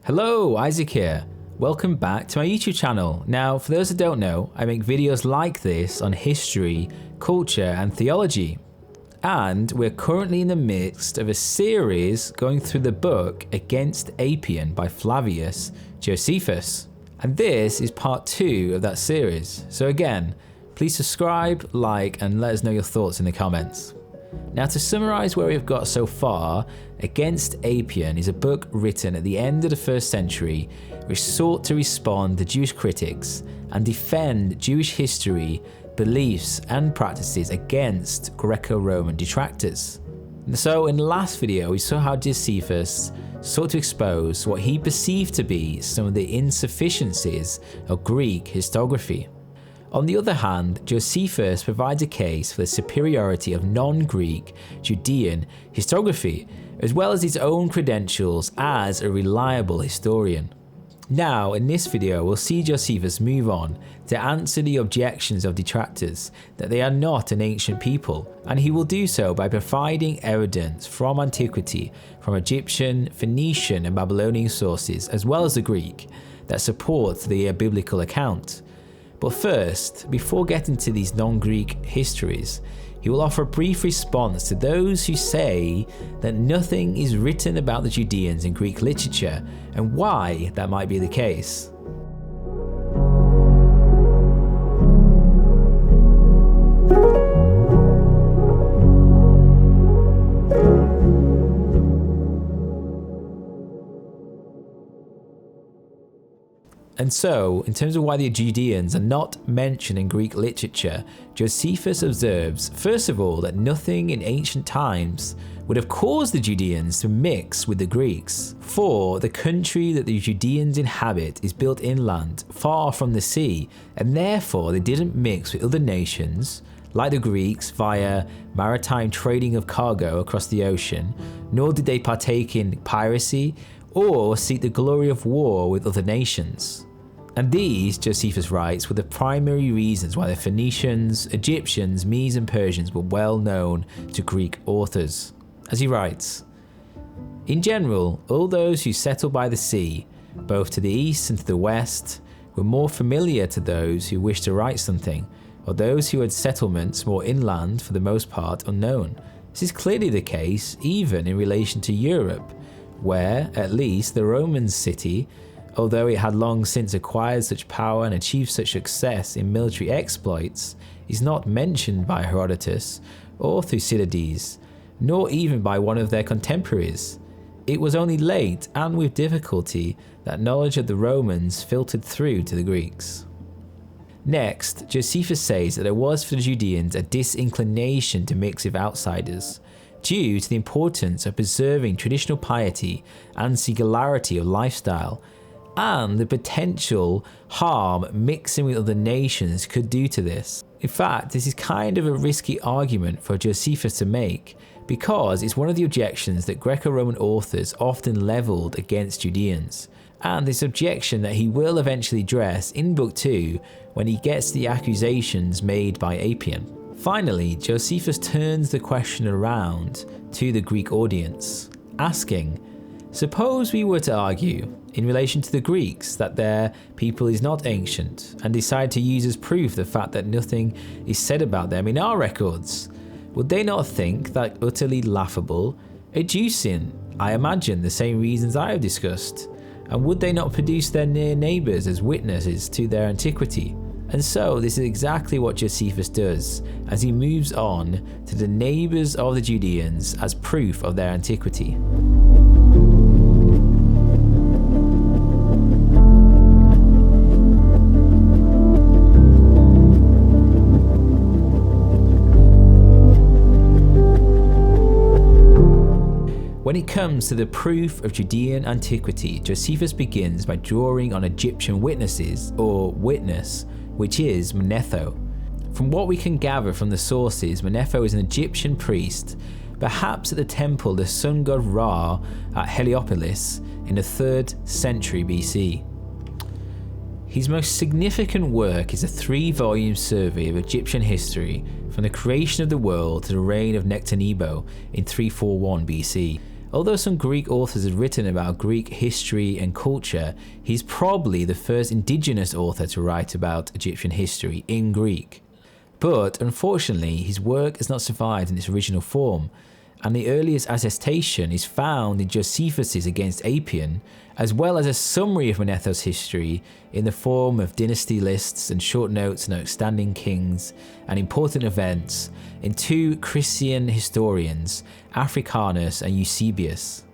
Hello, Isaac here. Welcome back to my YouTube channel. Now, for those that don't know, I make videos like this on history, culture, and theology. And we're currently in the midst of a series going through the book Against Apion by Flavius Josephus. And this is part 2 of that series. So again, please subscribe, like, and let us know your thoughts in the comments. Now, to summarize where we've got so far, Against Apion is a book written at the end of the 1st century which sought to respond to Jewish critics and defend Jewish history, beliefs and practices against Greco-Roman detractors. And so in the last video we saw how Josephus sought to expose what he perceived to be some of the insufficiencies of Greek historiography. On the other hand, Josephus provides a case for the superiority of non-Greek Judean historiography, as well as his own credentials as a reliable historian. Now, in this video, we'll see Josephus move on to answer the objections of detractors that they are not an ancient people, and he will do so by providing evidence from antiquity, from Egyptian, Phoenician and Babylonian sources, as well as the Greek, that supports the biblical account. But first, before getting to these non-Greek histories, he will offer a brief response to those who say that nothing is written about the Judeans in Greek literature and why that might be the case. And so, in terms of why the Judeans are not mentioned in Greek literature, Josephus observes, first of all, that nothing in ancient times would have caused the Judeans to mix with the Greeks. For the country that the Judeans inhabit is built inland, far from the sea, and therefore they didn't mix with other nations, like the Greeks, via maritime trading of cargo across the ocean, nor did they partake in piracy or seek the glory of war with other nations. And these, Josephus writes, were the primary reasons why the Phoenicians, Egyptians, Medes and Persians were well known to Greek authors. As he writes, "In general, all those who settled by the sea, both to the east and to the west, were more familiar to those who wished to write something, or those who had settlements more inland, for the most part unknown. This is clearly the case even in relation to Europe, where, at least, the Roman city, although it had long since acquired such power and achieved such success in military exploits, is not mentioned by Herodotus or Thucydides, nor even by one of their contemporaries. It was only late and with difficulty that knowledge of the Romans filtered through to the Greeks." Next, Josephus says that there was for the Judeans a disinclination to mix with outsiders, due to the importance of preserving traditional piety and singularity of lifestyle, and the potential harm mixing with other nations could do to this. In fact, this is kind of a risky argument for Josephus to make, because it's one of the objections that Greco-Roman authors often levelled against Judeans, and this objection that he will eventually address in Book 2 when he gets the accusations made by Apion. Finally, Josephus turns the question around to the Greek audience, asking, suppose we were to argue, in relation to the Greeks, that their people is not ancient, and decide to use as proof the fact that nothing is said about them in our records. Would they not think that utterly laughable, adducing, I imagine, the same reasons I have discussed? And would they not produce their near neighbours as witnesses to their antiquity? And so this is exactly what Josephus does, as he moves on to the neighbours of the Judeans as proof of their antiquity. When it comes to the proof of Judean antiquity, Josephus begins by drawing on Egyptian witnesses, or witness, which is Manetho. From what we can gather from the sources, Manetho is an Egyptian priest, perhaps at the temple of the sun god Ra at Heliopolis in the 3rd century BC. His most significant work is a 3-volume survey of Egyptian history from the creation of the world to the reign of Nectanebo in 341 BC. Although some Greek authors have written about Greek history and culture, he's probably the first indigenous author to write about Egyptian history in Greek. But unfortunately, his work has not survived in its original form, and the earliest attestation is found in Josephus' Against Apion, as well as a summary of Manetho's history in the form of dynasty lists and short notes on outstanding kings and important events in two Christian historians, Africanus and Eusebius.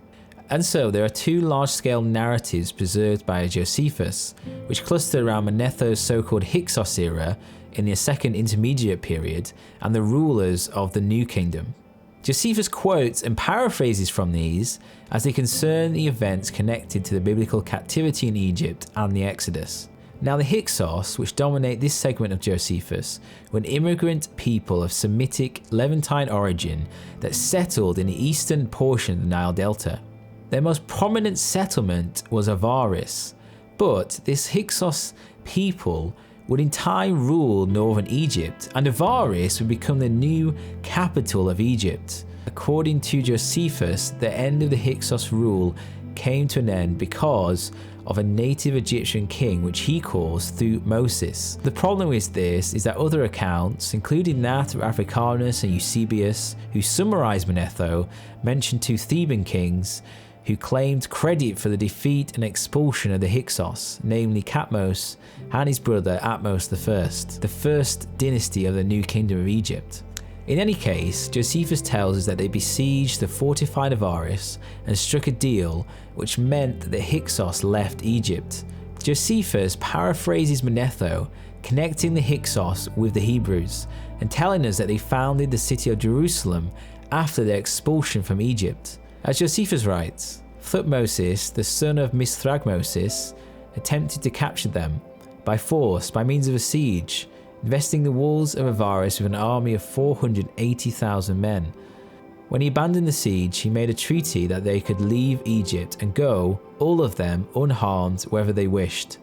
And so there are two large-scale narratives preserved by Josephus, which cluster around Manetho's so-called Hyksos era in the second intermediate period and the rulers of the New Kingdom. Josephus quotes and paraphrases from these as they concern the events connected to the biblical captivity in Egypt and the Exodus. Now the Hyksos, which dominate this segment of Josephus, were an immigrant people of Semitic Levantine origin that settled in the eastern portion of the Nile Delta. Their most prominent settlement was Avaris, but this Hyksos people would in time rule northern Egypt, and Avaris would become the new capital of Egypt. According to Josephus, the end of the Hyksos rule came to an end because of a native Egyptian king which he calls Thutmosis. The problem with this is that other accounts, including that of Africanus and Eusebius, who summarize Manetho, mention two Theban kings who claimed credit for the defeat and expulsion of the Hyksos, namely Katmos and his brother Atmos I, the first dynasty of the New Kingdom of Egypt. In any case, Josephus tells us that they besieged the fortified Avaris and struck a deal which meant that the Hyksos left Egypt. Josephus paraphrases Manetho, connecting the Hyksos with the Hebrews and telling us that they founded the city of Jerusalem after their expulsion from Egypt. As Josephus writes, Thutmosis, the son of Misthragmosis, attempted to capture them by force by means of a siege, investing the walls of Avaris with an army of 480,000 men. When he abandoned the siege, he made a treaty that they could leave Egypt and go, all of them, unharmed wherever they wished.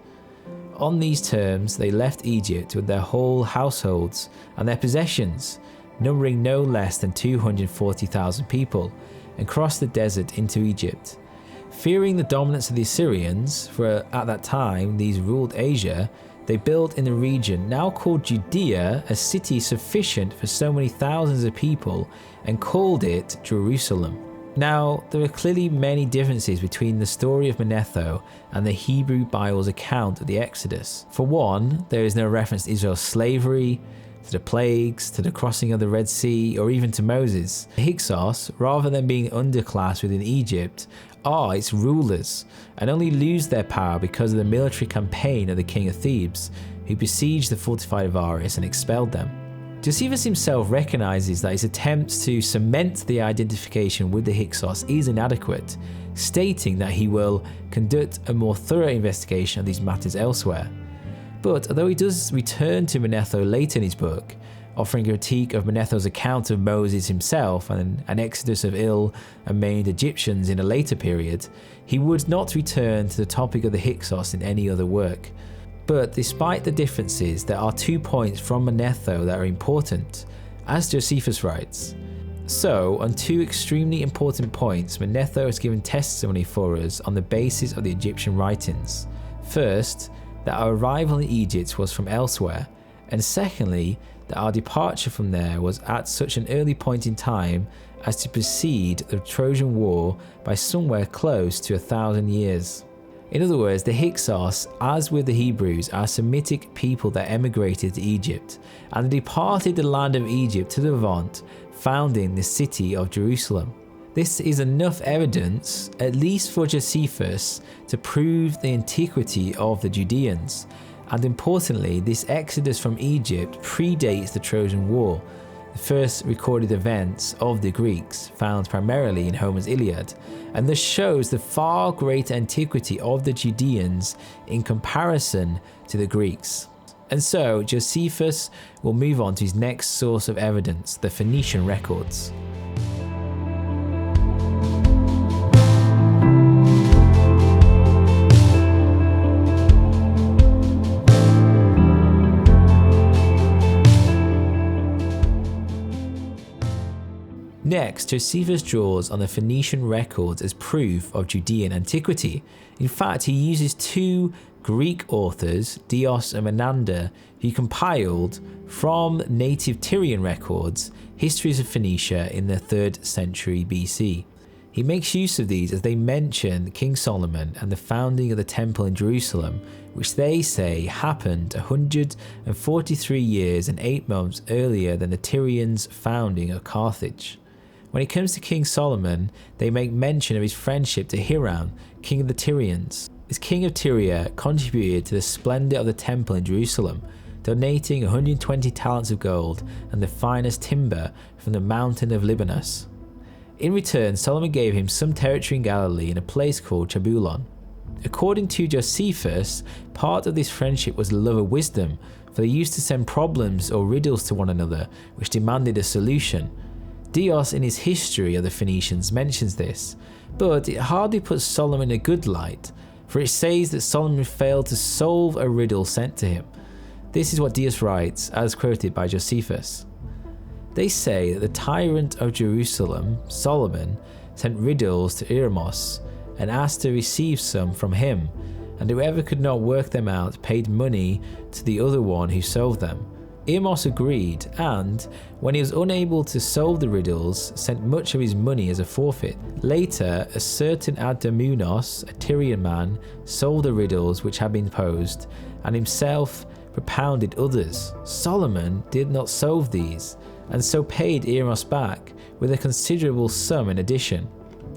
On these terms, they left Egypt with their whole households and their possessions, numbering no less than 240,000 people, and crossed the desert into Egypt. Fearing the dominance of the Assyrians, for at that time these ruled Asia, they built in the region now called Judea a city sufficient for so many thousands of people and called it Jerusalem. Now, there are clearly many differences between the story of Manetho and the Hebrew Bible's account of the Exodus. For one, there is no reference to Israel's slavery, to the plagues, to the crossing of the Red Sea, or even to Moses. The Hyksos, rather than being underclass within Egypt, are its rulers, and only lose their power because of the military campaign of the king of Thebes, who besieged the fortified Avaris and expelled them. Josephus himself recognizes that his attempts to cement the identification with the Hyksos is inadequate, stating that he will conduct a more thorough investigation of these matters elsewhere. But although he does return to Manetho later in his book, offering a critique of Manetho's account of Moses himself and an exodus of ill and maimed Egyptians in a later period, he would not return to the topic of the Hyksos in any other work. But despite the differences, there are 2 points from Manetho that are important, as Josephus writes. So, on 2 extremely important points, Manetho has given testimony for us on the basis of the Egyptian writings. First, that our arrival in Egypt was from elsewhere, and secondly, that our departure from there was at such an early point in time as to precede the Trojan War by somewhere close to 1,000 years. In other words, the Hyksos, as with the Hebrews, are Semitic people that emigrated to Egypt, and departed the land of Egypt to the Levant, founding the city of Jerusalem. This is enough evidence, at least for Josephus, to prove the antiquity of the Judeans. And importantly, this exodus from Egypt predates the Trojan War, the first recorded events of the Greeks, found primarily in Homer's Iliad, and this shows the far greater antiquity of the Judeans in comparison to the Greeks. And so, Josephus will move on to his next source of evidence, the Phoenician records. Next, Josephus draws on the Phoenician records as proof of Judean antiquity. In fact, he uses two Greek authors, Dios and Menander, who compiled from native Tyrian records histories of Phoenicia in the 3rd century BC. He makes use of these as they mention King Solomon and the founding of the temple in Jerusalem, which they say happened 143 years and 8 months earlier than the Tyrians' founding of Carthage. When it comes to King Solomon, they make mention of his friendship to Hiram, king of the Tyrians. This king of Tyria contributed to the splendor of the temple in Jerusalem, donating 120 talents of gold and the finest timber from the mountain of Libanus. In return, Solomon gave him some territory in Galilee in a place called Jebulon. According to Josephus, part of this friendship was the love of wisdom, for they used to send problems or riddles to one another, which demanded a solution. Dios, in his history of the Phoenicians, mentions this, but it hardly puts Solomon in a good light, for it says that Solomon failed to solve a riddle sent to him. This is what Dios writes, as quoted by Josephus. They say that the tyrant of Jerusalem, Solomon, sent riddles to Iramos and asked to receive some from him, and whoever could not work them out paid money to the other one who solved them. Iramos agreed, and, when he was unable to solve the riddles, sent much of his money as a forfeit. Later, a certain Adamunos, a Tyrian man, solved the riddles which had been posed, and himself propounded others. Solomon did not solve these, and so paid Iramos back with a considerable sum in addition.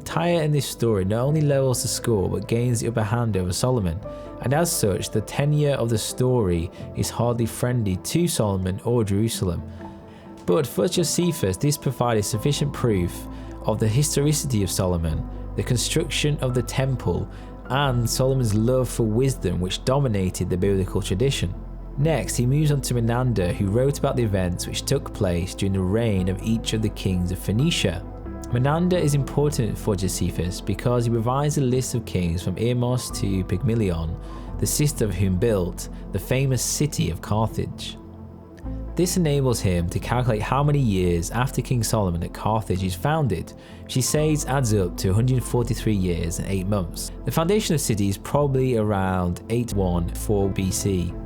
Tyre in this story not only levels the score but gains the upper hand over Solomon, and as such the tenure of the story is hardly friendly to Solomon or Jerusalem. But for Josephus, this provided sufficient proof of the historicity of Solomon, the construction of the temple, and Solomon's love for wisdom which dominated the biblical tradition. Next, he moves on to Menander, who wrote about the events which took place during the reign of each of the kings of Phoenicia. Menander is important for Josephus because he provides a list of kings from Iramos to Pygmalion, the sister of whom built the famous city of Carthage. This enables him to calculate how many years after King Solomon that Carthage is founded, which he says adds up to 143 years and 8 months. The foundation of the city is probably around 814 BC.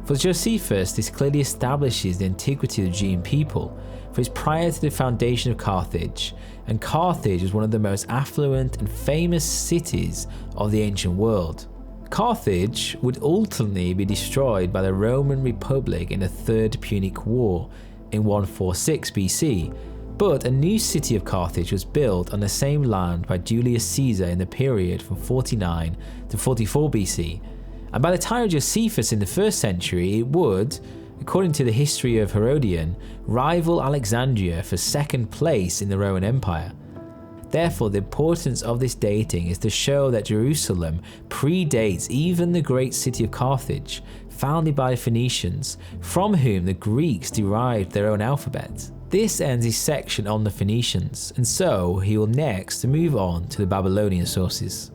For Josephus, this clearly establishes the antiquity of the Judean people, for it's prior to the foundation of Carthage, and Carthage was one of the most affluent and famous cities of the ancient world. Carthage would ultimately be destroyed by the Roman Republic in the Third Punic War in 146 BC, but a new city of Carthage was built on the same land by Julius Caesar in the period from 49 to 44 BC. And by the time of Josephus in the 1st century, it would, according to the history of Herodian, rival Alexandria for 2nd place in the Roman Empire. Therefore, the importance of this dating is to show that Jerusalem predates even the great city of Carthage, founded by the Phoenicians, from whom the Greeks derived their own alphabet. This ends his section on the Phoenicians, and so he will next move on to the Babylonian sources.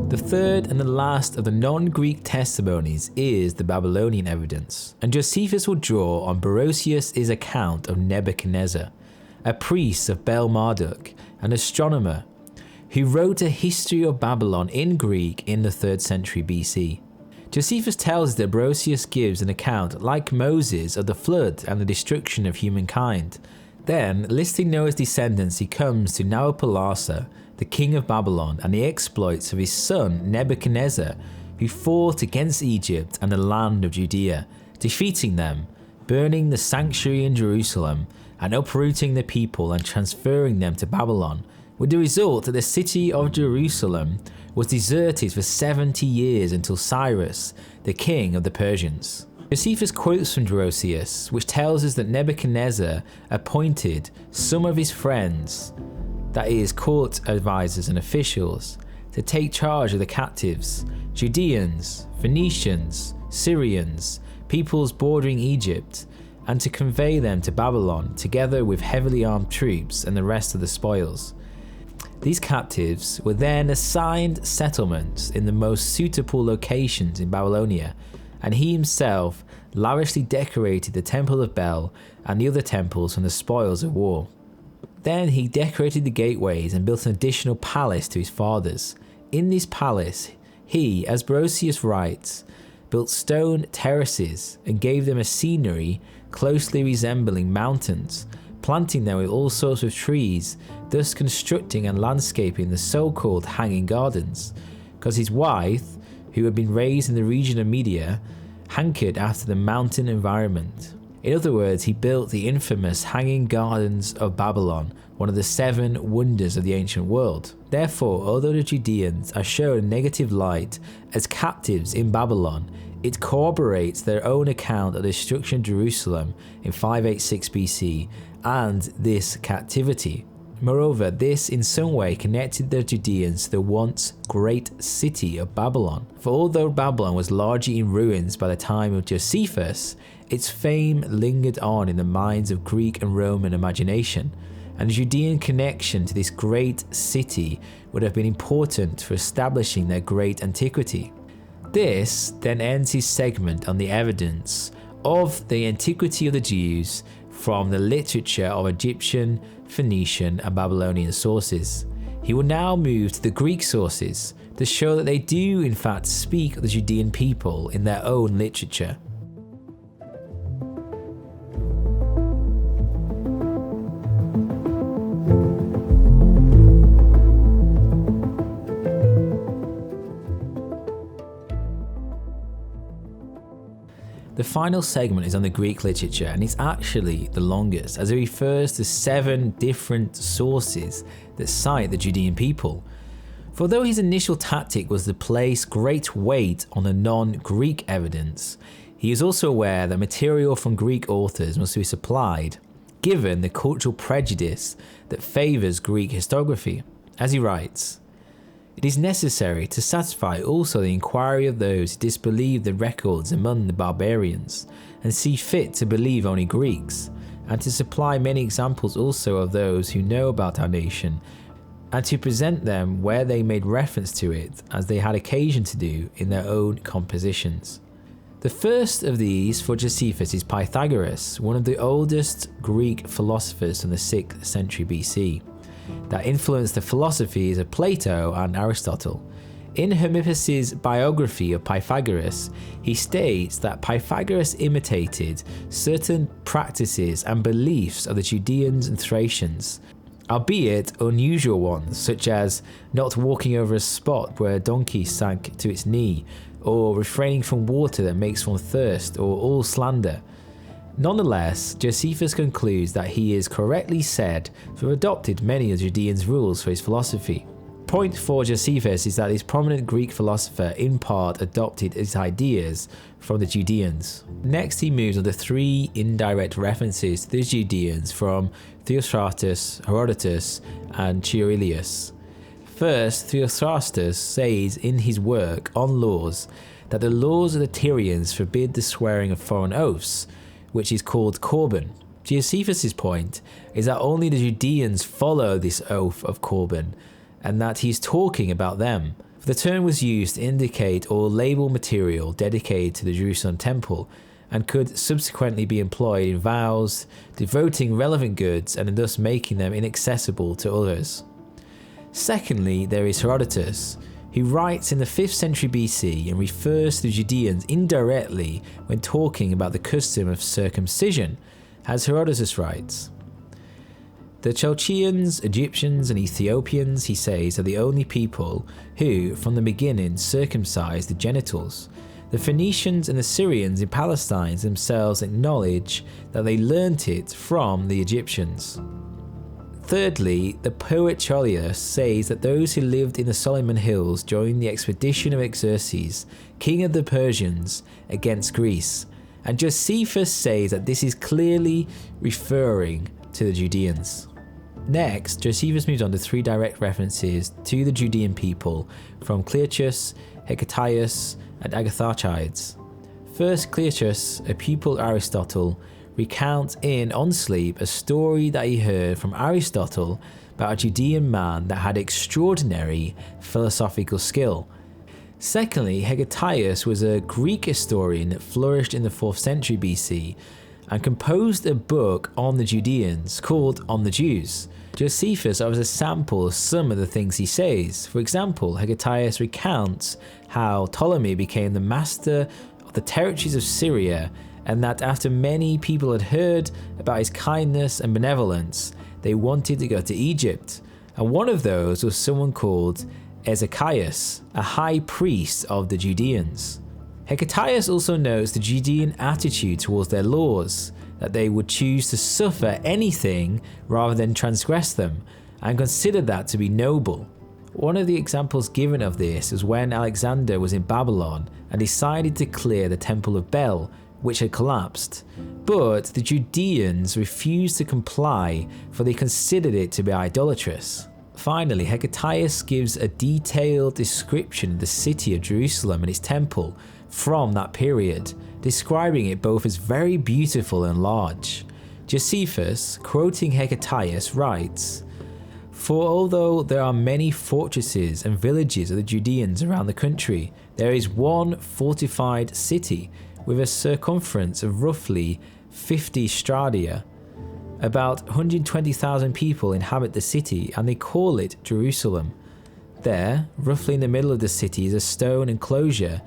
The third and the last of the non-Greek testimonies is the Babylonian evidence, and Josephus will draw on Barosius' account of Nebuchadnezzar, a priest of Bel-Marduk, an astronomer, who wrote a history of Babylon in Greek in the 3rd century BC. Josephus tells us that Barosius gives an account, like Moses, of the flood and the destruction of humankind. Then, listing Noah's descendants, he comes to Nabopolassar, the king of Babylon, and the exploits of his son Nebuchadnezzar, who fought against Egypt and the land of Judea, defeating them, burning the sanctuary in Jerusalem, and uprooting the people and transferring them to Babylon, with the result that the city of Jerusalem was deserted for 70 years until Cyrus, the king of the Persians. Josephus quotes from Barosius, which tells us that Nebuchadnezzar appointed some of his friends, that is, court advisors and officials, to take charge of the captives, Judeans, Phoenicians, Syrians, peoples bordering Egypt, and to convey them to Babylon together with heavily armed troops and the rest of the spoils. These captives were then assigned settlements in the most suitable locations in Babylonia, and he himself lavishly decorated the Temple of Bel and the other temples from the spoils of war. Then he decorated the gateways and built an additional palace to his fathers. In this palace, he, as Brosius writes, built stone terraces and gave them a scenery closely resembling mountains, planting them with all sorts of trees, thus constructing and landscaping the so-called hanging gardens, because his wife, who had been raised in the region of Media, hankered after the mountain environment. In other words, he built the infamous Hanging Gardens of Babylon, one of the 7 wonders of the ancient world. Therefore, although the Judeans are shown in negative light as captives in Babylon, it corroborates their own account of the destruction of Jerusalem in 586 BC and this captivity. Moreover, this in some way connected the Judeans to the once great city of Babylon. For although Babylon was largely in ruins by the time of Josephus, its fame lingered on in the minds of Greek and Roman imagination, and the Judean connection to this great city would have been important for establishing their great antiquity. This then ends his segment on the evidence of the antiquity of the Jews from the literature of Egyptian, Phoenician and Babylonian sources. He will now move to the Greek sources to show that they do in fact speak of the Judean people in their own literature. The final segment is on the Greek literature, and it's actually the longest, as it refers to 7 different sources that cite the Judean people. For though his initial tactic was to place great weight on the non-Greek evidence, he is also aware that material from Greek authors must be supplied, given the cultural prejudice that favours Greek historiography. As he writes, "It is necessary to satisfy also the inquiry of those who disbelieve the records among the barbarians, and see fit to believe only Greeks, and to supply many examples also of those who know about our nation, and to present them where they made reference to it, as they had occasion to do in their own compositions." The first of these for Josephus is Pythagoras, one of the oldest Greek philosophers from the 6th century BC. That influenced the philosophies of Plato and Aristotle. In Hermippus's biography of Pythagoras, he states that Pythagoras imitated certain practices and beliefs of the Judeans and Thracians, albeit unusual ones, such as not walking over a spot where a donkey sank to its knee, or refraining from water that makes one thirst, or all slander. Nonetheless, Josephus concludes that he is correctly said to have adopted many of the Judeans' rules for his philosophy. Point for Josephus is that this prominent Greek philosopher in part adopted his ideas from the Judeans. Next he moves on to 3 indirect references to the Judeans from Theophrastus, Herodotus and Chiorelius. First, Theophrastus says in his work on laws that the laws of the Tyrians forbid the swearing of foreign oaths, which is called Corban. Josephus' point is that only the Judeans follow this oath of Corban, and that he's talking about them. The term was used to indicate or label material dedicated to the Jerusalem temple, and could subsequently be employed in vows, devoting relevant goods and thus making them inaccessible to others. Secondly, there is Herodotus, who writes in the 5th century BC and refers to the Judeans indirectly when talking about the custom of circumcision, as Herodotus writes. The Chaldeans, Egyptians and Ethiopians, he says, are the only people who, from the beginning, circumcised the genitals. The Phoenicians and the Syrians in Palestine themselves acknowledge that they learnt it from the Egyptians. Thirdly, the poet Cholius says that those who lived in the Solomon Hills during the expedition of Xerxes, king of the Persians, against Greece, and Josephus says that this is clearly referring to the Judeans. Next, Josephus moves on to 3 direct references to the Judean people from Clearchus, Hecataeus, and Agatharchides. First, Clearchus, a pupil of Aristotle, recounts on sleep a story that he heard from Aristotle about a Judean man that had extraordinary philosophical skill. Secondly, Hegatius was a Greek historian that flourished in the 4th century BC and composed a book on the Judeans called On the Jews. Josephus offers a sample of some of the things he says. For example, Hegatius recounts how Ptolemy became the master of the territories of Syria, and that after many people had heard about his kindness and benevolence, they wanted to go to Egypt. And one of those was someone called Ezechias, a high priest of the Judeans. Hegatius also notes the Judean attitude towards their laws, that they would choose to suffer anything rather than transgress them, and considered that to be noble. One of the examples given of this is when Alexander was in Babylon and decided to clear the Temple of Bel, which had collapsed. But the Judeans refused to comply, for they considered it to be idolatrous. Finally, Hegatius gives a detailed description of the city of Jerusalem and its temple from that period, describing it both as very beautiful and large. Josephus, quoting Hegatius, writes, "For although there are many fortresses and villages of the Judeans around the country, there is one fortified city with a circumference of roughly 50 stadia. About 120,000 people inhabit the city, and they call it Jerusalem. There, roughly in the middle of the city, is a stone enclosure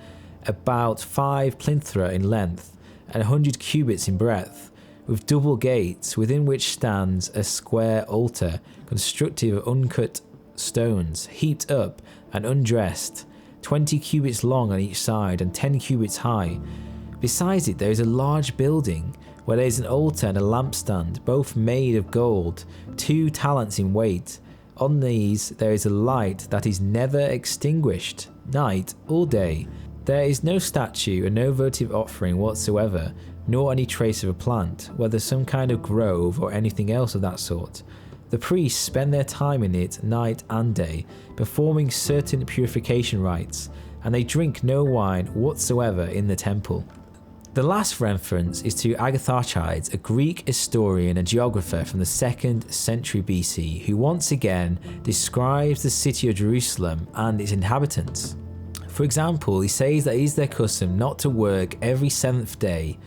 about 5 plinthra in length and 100 cubits in breadth, with double gates, within which stands a square altar constructed of uncut stones, heaped up and undressed, 20 cubits long on each side and 10 cubits high. Besides it, there is a large building where there is an altar and a lampstand, both made of gold, 2 talents in weight. On these there is a light that is never extinguished, night or day. There is no statue and no votive offering whatsoever, nor any trace of a plant, whether some kind of grove or anything else of that sort. The priests spend their time in it night and day, performing certain purification rites, and they drink no wine whatsoever in the temple." The last reference is to Agatharchides, a Greek historian and geographer from the 2nd century BC, who once again describes the city of Jerusalem and its inhabitants. For example, he says that it is their custom not to work every 7th day,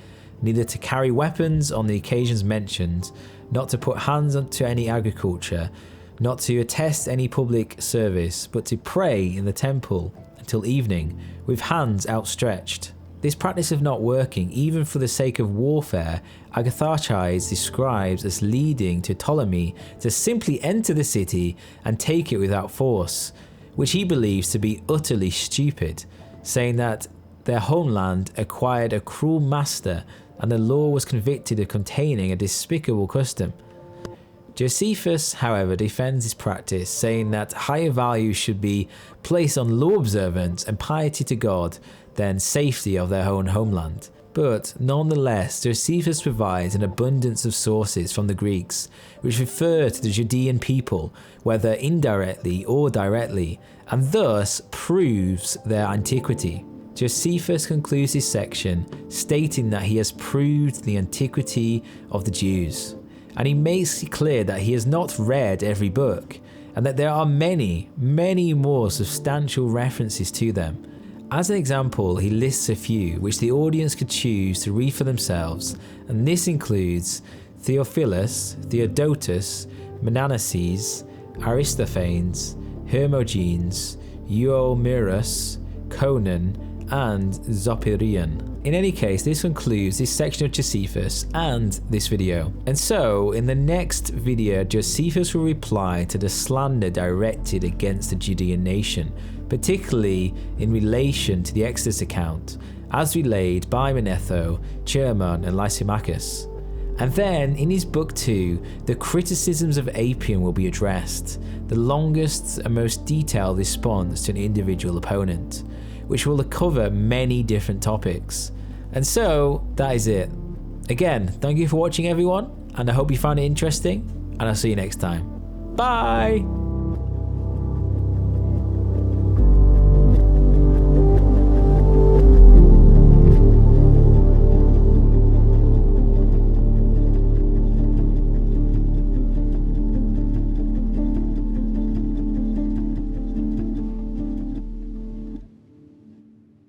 neither to carry weapons on the occasions mentioned, not to put hands to any agriculture, not to attest any public service, but to pray in the temple until evening, with hands outstretched. This practice of not working, even for the sake of warfare, Agatharchides describes as leading to Ptolemy to simply enter the city and take it without force, which he believes to be utterly stupid, saying that their homeland acquired a cruel master and the law was convicted of containing a despicable custom. Josephus, however, defends his practice, saying that higher value should be placed on law observance and piety to God than safety of their own homeland. But nonetheless, Josephus provides an abundance of sources from the Greeks which refer to the Judean people, whether indirectly or directly, and thus proves their antiquity. Josephus concludes his section stating that he has proved the antiquity of the Jews, and he makes it clear that he has not read every book, and that there are many, many more substantial references to them. As an example, he lists a few which the audience could choose to read for themselves, and this includes Theophilus, Theodotus, Menanaces, Aristophanes, Hermogenes, Euomerus, Conon, and Zopyrion. In any case, this concludes this section of Josephus and this video. And so, in the next video, Josephus will reply to the slander directed against the Judean nation, particularly in relation to the Exodus account, as relayed by Manetho, Chermon, and Lysimachus. And then, in his book 2, the criticisms of Apion will be addressed, the longest and most detailed response to an individual opponent, which will cover many different topics. And so, that is it. Again, thank you for watching everyone, and I hope you found it interesting, and I'll see you next time. Bye!